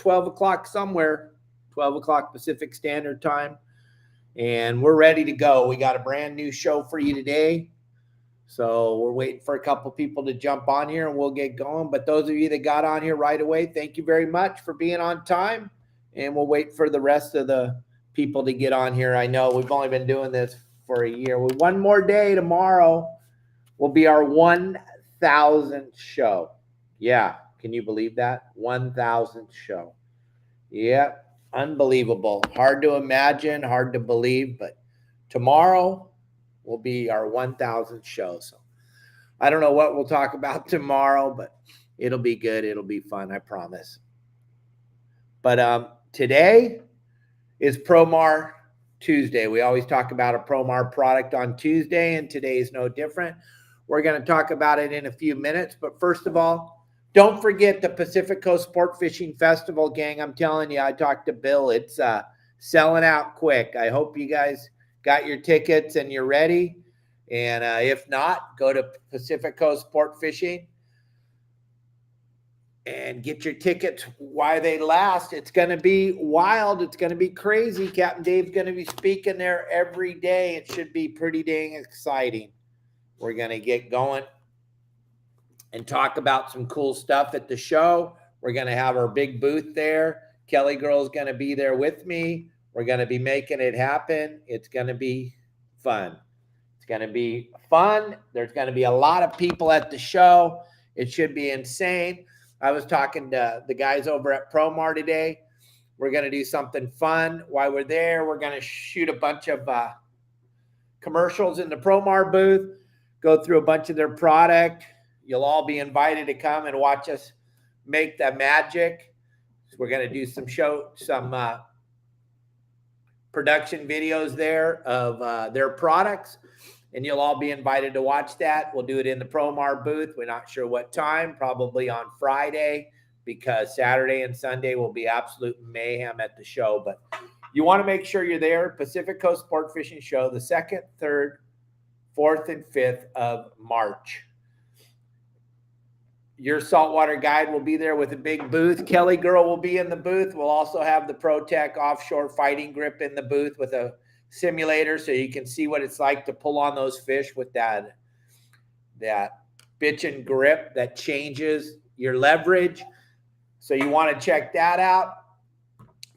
12 o'clock somewhere, 12 o'clock Pacific Standard Time. And we're ready to go. We got a brand new show for you today. So we're waiting for a couple people to jump on here and we'll get going. But those of you that got on here right away, thank you very much for being on time. And we'll wait for the rest of the people to get on here. I know we've only been doing this for a year. One more day tomorrow will be our 1,000th show. Yeah, can you believe that? 1,000th show. Yeah, unbelievable. Hard to imagine, hard to believe, but tomorrow will be our 1,000th show. So I don't know what we'll talk about tomorrow, but it'll be good. It'll be fun, I promise. But today is Promar Tuesday. We always talk about a Promar product on Tuesday, and today is no different. We're going to talk about it in a few minutes. But first of all, don't forget the Pacific Coast Sport Fishing Festival, gang. I'm telling you, I talked to Bill. It's selling out quick. I hope you guys got your tickets and you're ready. And if not, go to Pacific Coast Sport Fishing and get your tickets while they last. It's going to be wild. It's going to be crazy. Captain Dave's going to be speaking there every day. It should be pretty dang exciting. We're going to get going and talk about some cool stuff at the show. We're going to have our big booth there. Kelly Girl's going to be there with me. We're going to be making it happen. It's going to be fun. It's going to be fun. There's going to be a lot of people at the show. It should be insane. I was talking to the guys over at Promar today. We're going to do something fun while we're there. We're going to shoot a bunch of commercials in the Promar booth, go through a bunch of their product. You'll all be invited to come and watch us make the magic. So we're going to do some production videos there of their products, and you'll all be invited to watch that. We'll do it in the Promar booth. We're not sure what time, probably on Friday, because Saturday and Sunday will be absolute mayhem at the show. But you want to make sure you're there. Pacific Coast Sport Fishing Show, the 2nd, 3rd, 4th, and 5th of March. Your saltwater guide will be there with a big booth. Kelly Girl will be in the booth. We'll also have the ProTech offshore fighting grip in the booth with a simulator so you can see what it's like to pull on those fish with that bitchin' grip that changes your leverage. So you want to check that out.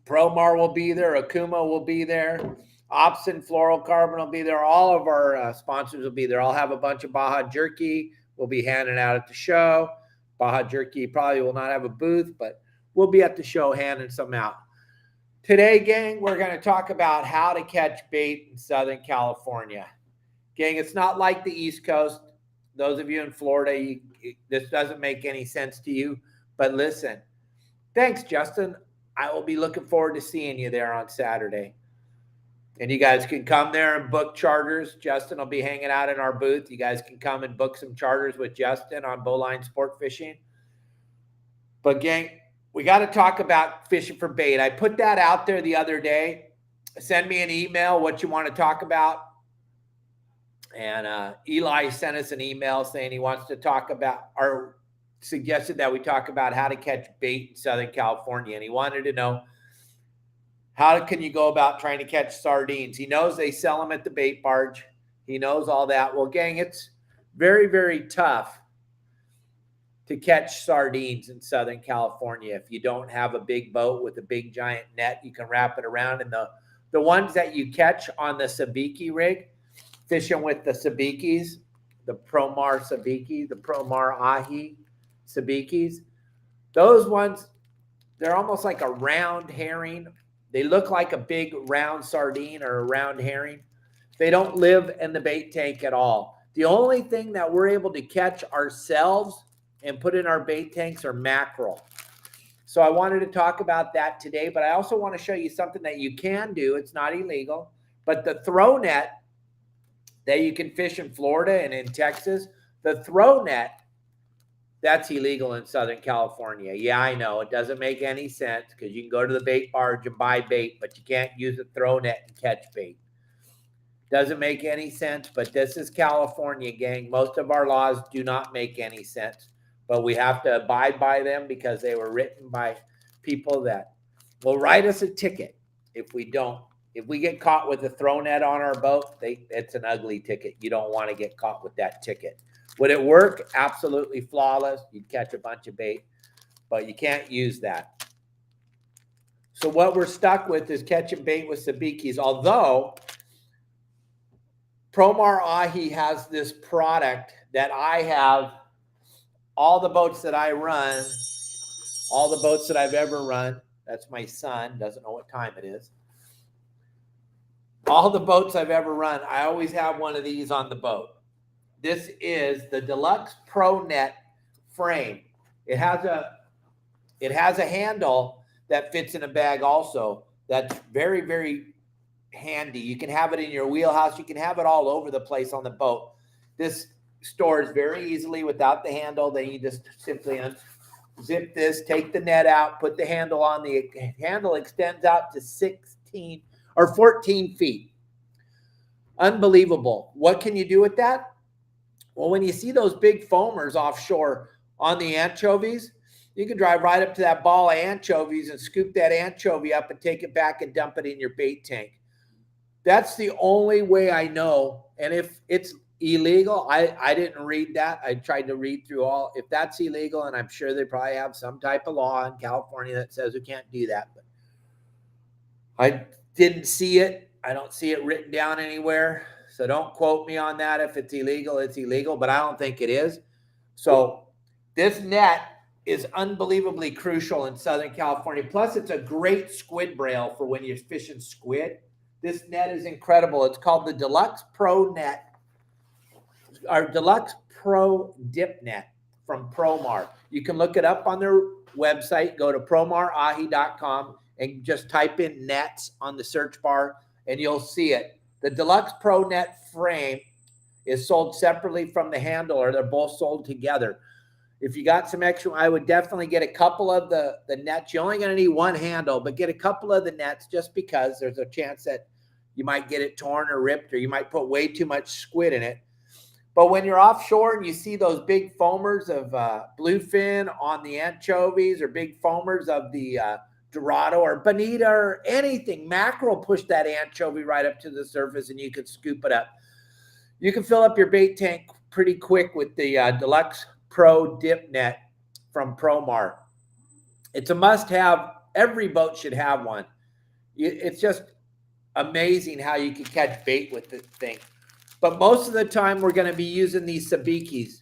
Promar will be there. Akuma will be there. Opsin Fluorocarbon will be there. All of our sponsors will be there. I'll have a bunch of Baja Jerky we'll be handing out at the show. Baja Jerky probably will not have a booth, but we'll be at the show handing some out. Today, gang, we're going to talk about how to catch bait in Southern California. Gang, it's not like the East Coast. Those of you in Florida, this doesn't make any sense to you. But listen, thanks, Justin. I will be looking forward to seeing you there on Saturday. And you guys can come there and book charters. Justin will be hanging out in our booth. You guys can come and book some charters with Justin on Bowline Sport Fishing. But, gang, we got to talk about fishing for bait. I put that out there the other day. Send me an email what you want to talk about. And Eli sent us an email saying he wants to talk about, or suggested that we talk about how to catch bait in Southern California. And he wanted to know, how can you go about trying to catch sardines? He knows they sell them at the bait barge. He knows all that. Well, gang, it's very, very tough to catch sardines in Southern California if you don't have a big boat with a big giant net. You can wrap it around. And the ones that you catch on the sabiki rig, fishing with the sabikis, the Promar sabiki, the Promar ahi sabikis, those ones, they're almost like a round herring. They look like a big round sardine or a round herring. They don't live in the bait tank at all. The only thing that we're able to catch ourselves and put in our bait tanks are mackerel. So I wanted to talk about that today, but I also want to show you something that you can do. It's not illegal, but the throw net that you can fish in Florida and in Texas, the throw net, that's illegal in Southern California. Yeah, I know. It doesn't make any sense because you can go to the bait barge and buy bait, but you can't use a throw net and catch bait. Doesn't make any sense, but this is California, gang. Most of our laws do not make any sense, but we have to abide by them because they were written by people that will write us a ticket if we don't. If we get caught with a throw net on our boat, it's an ugly ticket. You don't want to get caught with that ticket. Would it work? Absolutely flawless. You'd catch a bunch of bait, but you can't use that. So what we're stuck with is catching bait with sabikis, although Promar Ahi has this product that I have. All the boats that I run, all the boats that I've ever run, that's my son, doesn't know what time it is. All the boats I've ever run, I always have one of these on the boat. This is the Deluxe Pro Net frame. It has a handle that fits in a bag also. That's very, very handy. You can have it in your wheelhouse. You can have it all over the place on the boat. This stores very easily without the handle. Then you just simply unzip this, take the net out, put the handle on. The handle extends out to 16 or 14 feet. Unbelievable. What can you do with that? Well, when you see those big foamers offshore on the anchovies, you can drive right up to that ball of anchovies and scoop that anchovy up and take it back and dump it in your bait tank. That's the only way I know. And if it's illegal, I didn't read that. I tried to read through all. If that's illegal, and I'm sure they probably have some type of law in California that says we can't do that, but I didn't see it. I don't see it written down anywhere. So don't quote me on that. If it's illegal, but I don't think it is. So this net is unbelievably crucial in Southern California. Plus, it's a great squid braille for when you're fishing squid. This net is incredible. It's called the Deluxe Pro Net, our Deluxe Pro Dip Net from Promar. You can look it up on their website. Go to promarahi.com and just type in nets on the search bar and you'll see it. The Deluxe Pro Net frame is sold separately from the handle, or they're both sold together. If you got some extra, I would definitely get a couple of the nets. You're only going to need one handle, but get a couple of the nets just because there's a chance that you might get it torn or ripped, or you might put way too much squid in it. But when you're offshore and you see those big foamers of bluefin on the anchovies, or big foamers of the Dorado or bonita or anything, mackerel, push that anchovy right up to the surface and you can scoop it up. You can fill up your bait tank pretty quick with the Deluxe Pro Dip Net from Promar. It's a must-have. Every boat should have one. It's just amazing how you can catch bait with this thing. But most of the time, we're going to be using these sabikis.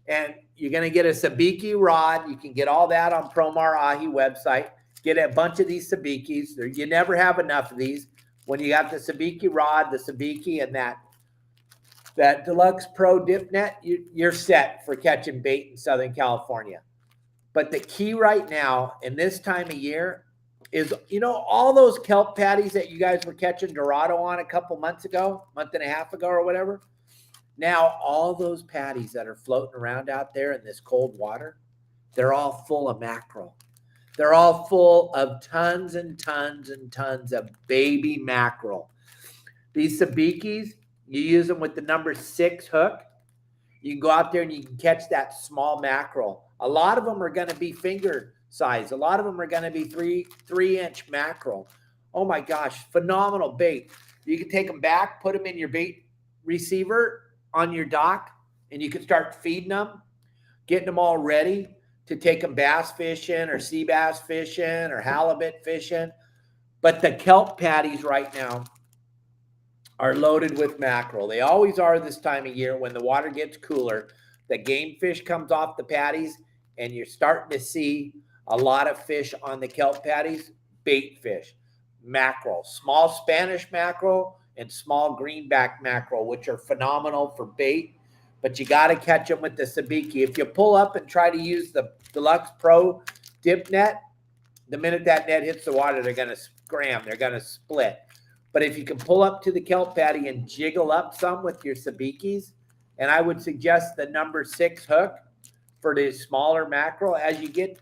And you're going to get a sabiki rod. You can get all that on Promar Ahi website. Get a bunch of these sabikis. You never have enough of these. When you got the sabiki rod, the sabiki, and that Deluxe Pro Dip Net, you're set for catching bait in Southern California. But the key right now, in this time of year, is, all those kelp patties that you guys were catching Dorado on a couple months ago, month and a half ago or whatever. Now, all those patties that are floating around out there in this cold water, they're all full of mackerel. They're all full of tons and tons and tons of baby mackerel. These sabikis, you use them with the number 6 hook. You can go out there and you can catch that small mackerel. A lot of them are going to be finger size. A lot of them are going to be 3-inch mackerel. Oh my gosh, phenomenal bait. You can take them back, put them in your bait receiver on your dock, and you can start feeding them, getting them all ready to take them bass fishing or sea bass fishing or halibut fishing. But the kelp patties right now are loaded with mackerel. They always are this time of year when the water gets cooler. The game fish comes off the patties, and you're starting to see a lot of fish on the kelp patties. Bait fish, mackerel, small Spanish mackerel and small greenback mackerel, which are phenomenal for bait. But you got to catch them with the sabiki. If you pull up and try to use the Deluxe Pro Dip Net, the minute that net hits the water, they're going to scram. They're going to split. But if you can pull up to the kelp patty and jiggle up some with your sabikis, and I would suggest the number 6 hook for the smaller mackerel. As you get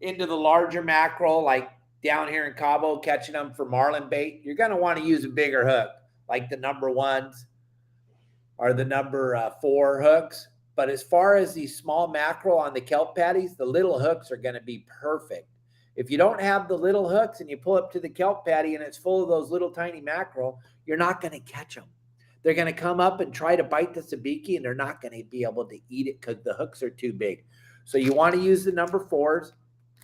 into the larger mackerel, like down here in Cabo, catching them for marlin bait, you're going to want to use a bigger hook, like the number 1s or the number 4 hooks. But as far as these small mackerel on the kelp patties, the little hooks are going to be perfect. If you don't have the little hooks and you pull up to the kelp patty and it's full of those little tiny mackerel, you're not going to catch them. They're going to come up and try to bite the sabiki, and they're not going to be able to eat it because the hooks are too big. So you want to use the number 4s.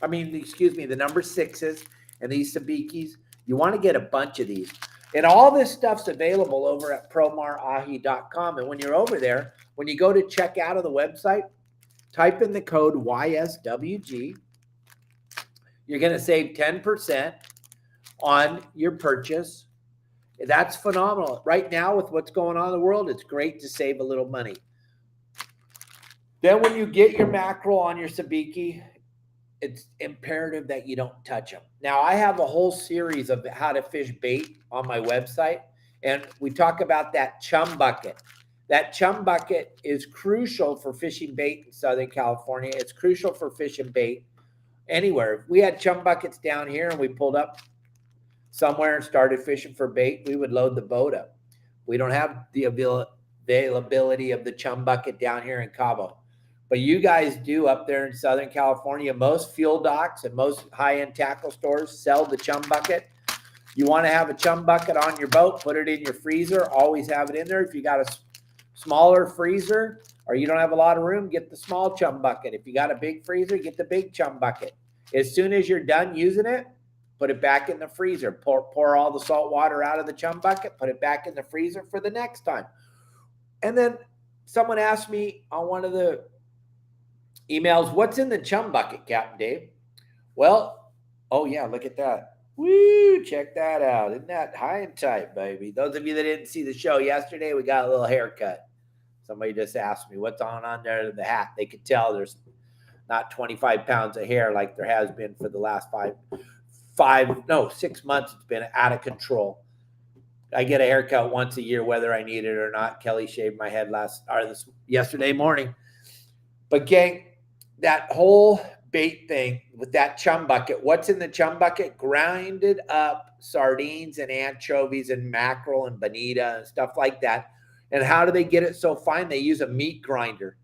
The number 6s and these sabikis. You want to get a bunch of these. And all this stuff's available over at promarahi.com. And when you're over there, when you go to check out of the website, type in the code YSWG. You're going to save 10% on your purchase. That's phenomenal. Right now, with what's going on in the world, it's great to save a little money. Then when you get your mackerel on your sabiki, it's imperative that you don't touch them. Now, I have a whole series of how to fish bait on my website, and we talk about that chum bucket. That chum bucket is crucial for fishing bait in Southern California. It's crucial for fishing bait anywhere. If we had chum buckets down here and we pulled up somewhere and started fishing for bait, we would load the boat up. We don't have the availability of the chum bucket down here in Cabo. But you guys do up there in Southern California. Most fuel docks and most high-end tackle stores sell the chum bucket. You want to have a chum bucket on your boat, put it in your freezer. Always have it in there. If you got a smaller freezer or you don't have a lot of room, get the small chum bucket. If you got a big freezer, get the big chum bucket. As soon as you're done using it, put it back in the freezer. Pour all the salt water out of the chum bucket, put it back in the freezer for the next time. And then someone asked me on one of the emails, what's in the chum bucket, Captain Dave? Well, oh yeah, look at that. Woo, check that out. Isn't that high and tight, baby? Those of you that didn't see the show yesterday, we got a little haircut. Somebody just asked me what's on there in the hat. They could tell there's not 25 pounds of hair like there has been for the last 6 months. It's been out of control. I get a haircut once a year, whether I need it or not. Kelly shaved my head yesterday morning. But gang, that whole bait thing with that chum bucket, what's in the chum bucket? Grinded up sardines and anchovies and mackerel and bonita and stuff like that. And how do they get it so fine? They use a meat grinder.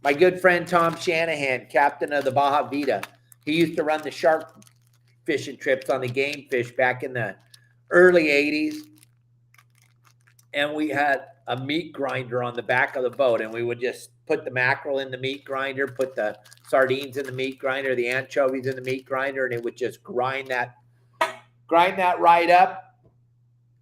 My good friend Tom Shanahan, captain of the Baja Vita, he used to run the shark fishing trips on the game fish back in the early 80s. And we had a meat grinder on the back of the boat, and we would just put the mackerel in the meat grinder, put the sardines in the meat grinder, the anchovies in the meat grinder, and it would just grind that right up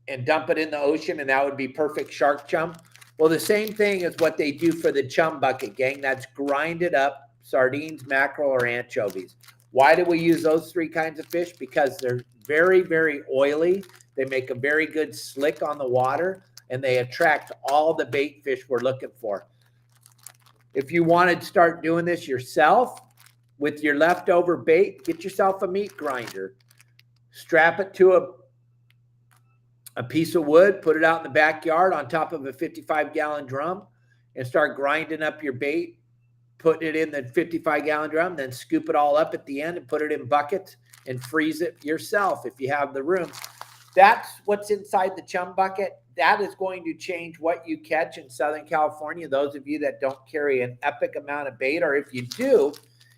and dump it in the ocean, and that would be perfect shark chum. Well, the same thing is what they do for the chum bucket, gang. That's grinded up sardines, mackerel, or anchovies. Why do we use those 3 kinds of fish? Because they're very, very oily. They make a very good slick on the water, and they attract all the bait fish we're looking for. If you want to start doing this yourself with your leftover bait, get yourself a meat grinder. Strap it to a piece of wood, put it out in the backyard on top of a 55-gallon drum, and start grinding up your bait, putting it in the 55-gallon drum, then scoop it all up at the end and put it in buckets and freeze it yourself if you have the room. That's what's inside the chum bucket. That is going to change what you catch in Southern California. Those of you that don't carry an epic amount of bait, or if you do,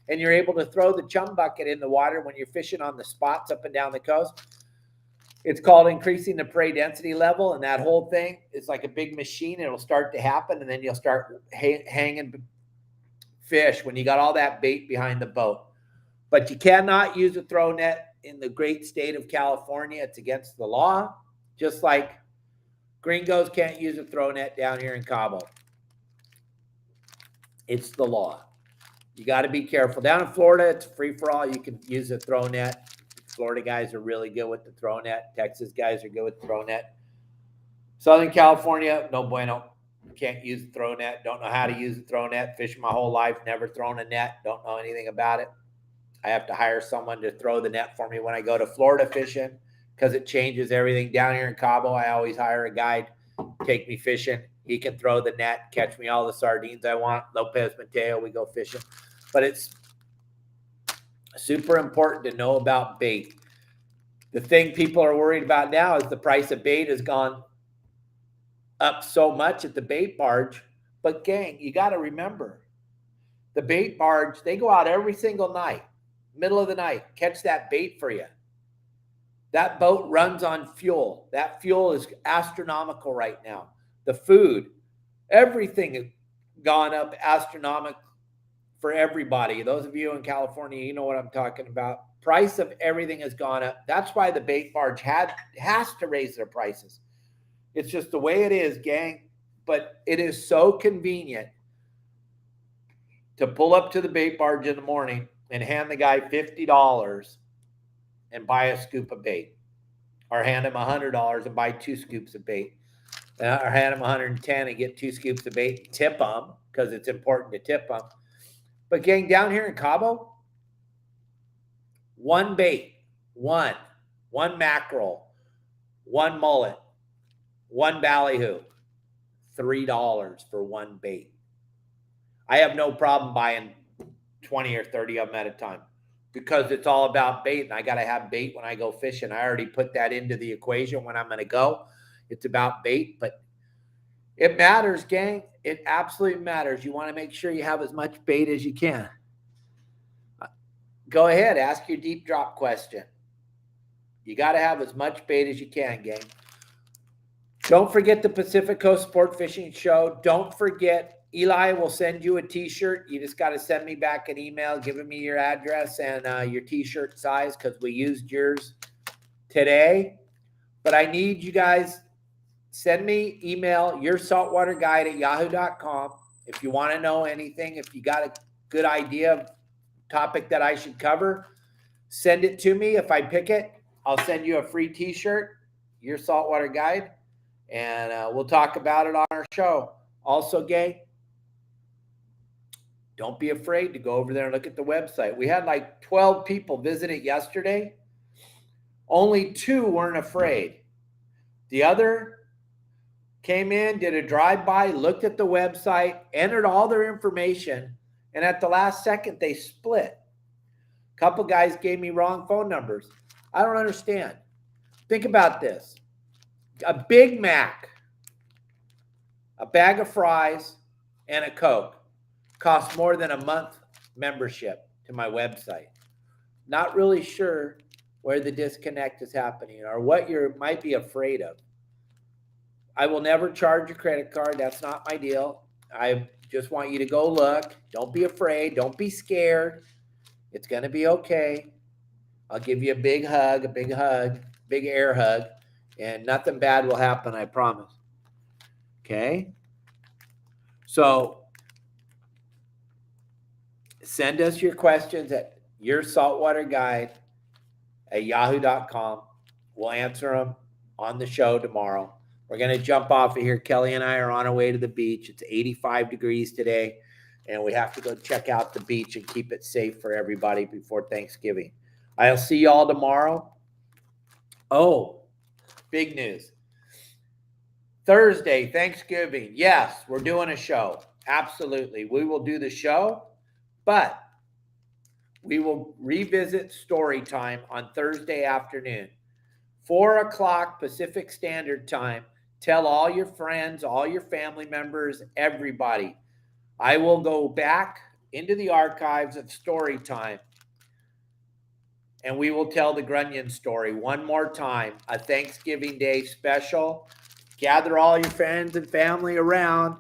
and you're able to throw the chum bucket in the water when you're fishing on the spots up and down the coast, it's called increasing the prey density level. And that whole thing is like a big machine. It'll start to happen, and then you'll start hanging fish when you got all that bait behind the boat. But you cannot use a throw net in the great state of California. It's against the law, just like gringos can't use a throw net down here in Cabo. It's the law. You got to be careful. Down in Florida, it's free for all. You can use a throw net. Florida guys are really good with the throw net. Texas guys are good with the throw net. Southern California, no bueno. Can't use the throw net. Don't know how to use the throw net. Fishing my whole life, never thrown a net. Don't know anything about it. I have to hire someone to throw the net for me when I go to Florida fishing, because it changes everything. Down here in Cabo, I always hire a guide, take me fishing. He can throw the net, catch me all the sardines I want. Lopez Mateo, we go fishing. But it's super important to know about bait. The thing people are worried about now is the price of bait has gone up so much at the bait barge. But gang, you got to remember, the bait barge, they go out every single night, middle of the night, catch that bait for you. That boat runs on fuel. That fuel is astronomical right now. The food, everything has gone up astronomical for everybody. Those of you in California, you know what I'm talking about. Price of everything has gone up. That's why the bait barge has to raise their prices. It's just the way it is, gang. But it is so convenient to pull up to the bait barge in the morning and hand the guy $50 and buy a scoop of bait, or hand him $100 and buy 2 scoops of bait, or hand him $110 and get 2 scoops of bait and tip them, because it's important to tip them. But gang, down here in Cabo, one bait, one mackerel, one mullet, one ballyhoo, $3 for one bait. I have no problem buying 20 or 30 of them at a time, because it's all about bait, and I got to have bait when I go fishing. I already put that into the equation when I'm going to go. It's about bait, but it matters, gang. It absolutely matters. You want to make sure you have as much bait as you can. Go ahead, ask your deep drop question. You got to have as much bait as you can, gang. Don't forget the Pacific Coast Sport Fishing Show. Don't forget, Eli will send you a t-shirt. You just got to send me back an email giving me your address and your t-shirt size, because we used yours today. But I need you guys, send me email, yoursaltwaterguide@yahoo.com. If you want to know anything, if you got a good idea of topic that I should cover, send it to me. If I pick it, I'll send you a free t-shirt, Your Saltwater Guide, and we'll talk about it on our show. Also, gang, don't be afraid to go over there and look at the website. We had like 12 people visit it yesterday. Only 2 weren't afraid. The other came in, did a drive-by, looked at the website, entered all their information, and at the last second, they split. A couple guys gave me wrong phone numbers. I don't understand. Think about this. A Big Mac, a bag of fries, and a Coke costs more than a month membership to my website. Not really sure where the disconnect is happening or what you might be afraid of. I will never charge a credit card. That's not my deal. I just want you to go look. Don't be afraid. Don't be scared. It's going to be okay. I'll give you a big hug, big air hug, and nothing bad will happen, I promise. Okay? So send us your questions at yoursaltwaterguide@yahoo.com. We'll answer them on the show tomorrow. We're going to jump off of here. Kelly and I are on our way to the beach. It's 85 degrees today, and we have to go check out the beach and keep it safe for everybody before Thanksgiving. I'll see you all tomorrow. Oh, big news. Thursday, Thanksgiving. Yes, we're doing a show. Absolutely. We will do the show, but we will revisit story time on Thursday afternoon. 4 o'clock Pacific Standard Time. Tell all your friends, all your family members, everybody. I will go back into the archives of story time, and we will tell the Grunion story one more time. A Thanksgiving Day special. Gather all your friends and family around.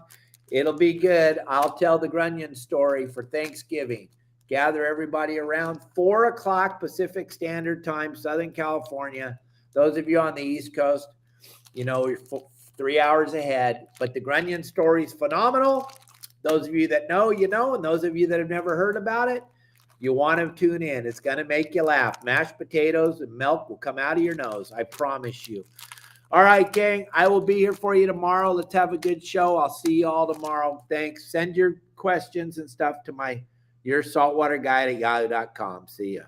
It'll be good. I'll tell the Grunion story for Thanksgiving. Gather everybody around. 4 o'clock Pacific Standard Time, Southern California. Those of you on the East Coast, you know, you're 3 hours ahead. But the Grunion story is phenomenal. Those of you that know, you know, and those of you that have never heard about it, you want to tune in. It's going to make you laugh. Mashed potatoes and milk will come out of your nose. I promise you. All right, gang. I will be here for you tomorrow. Let's have a good show. I'll see you all tomorrow. Thanks. Send your questions and stuff to my yoursaltwaterguide@yahoo.com. See ya.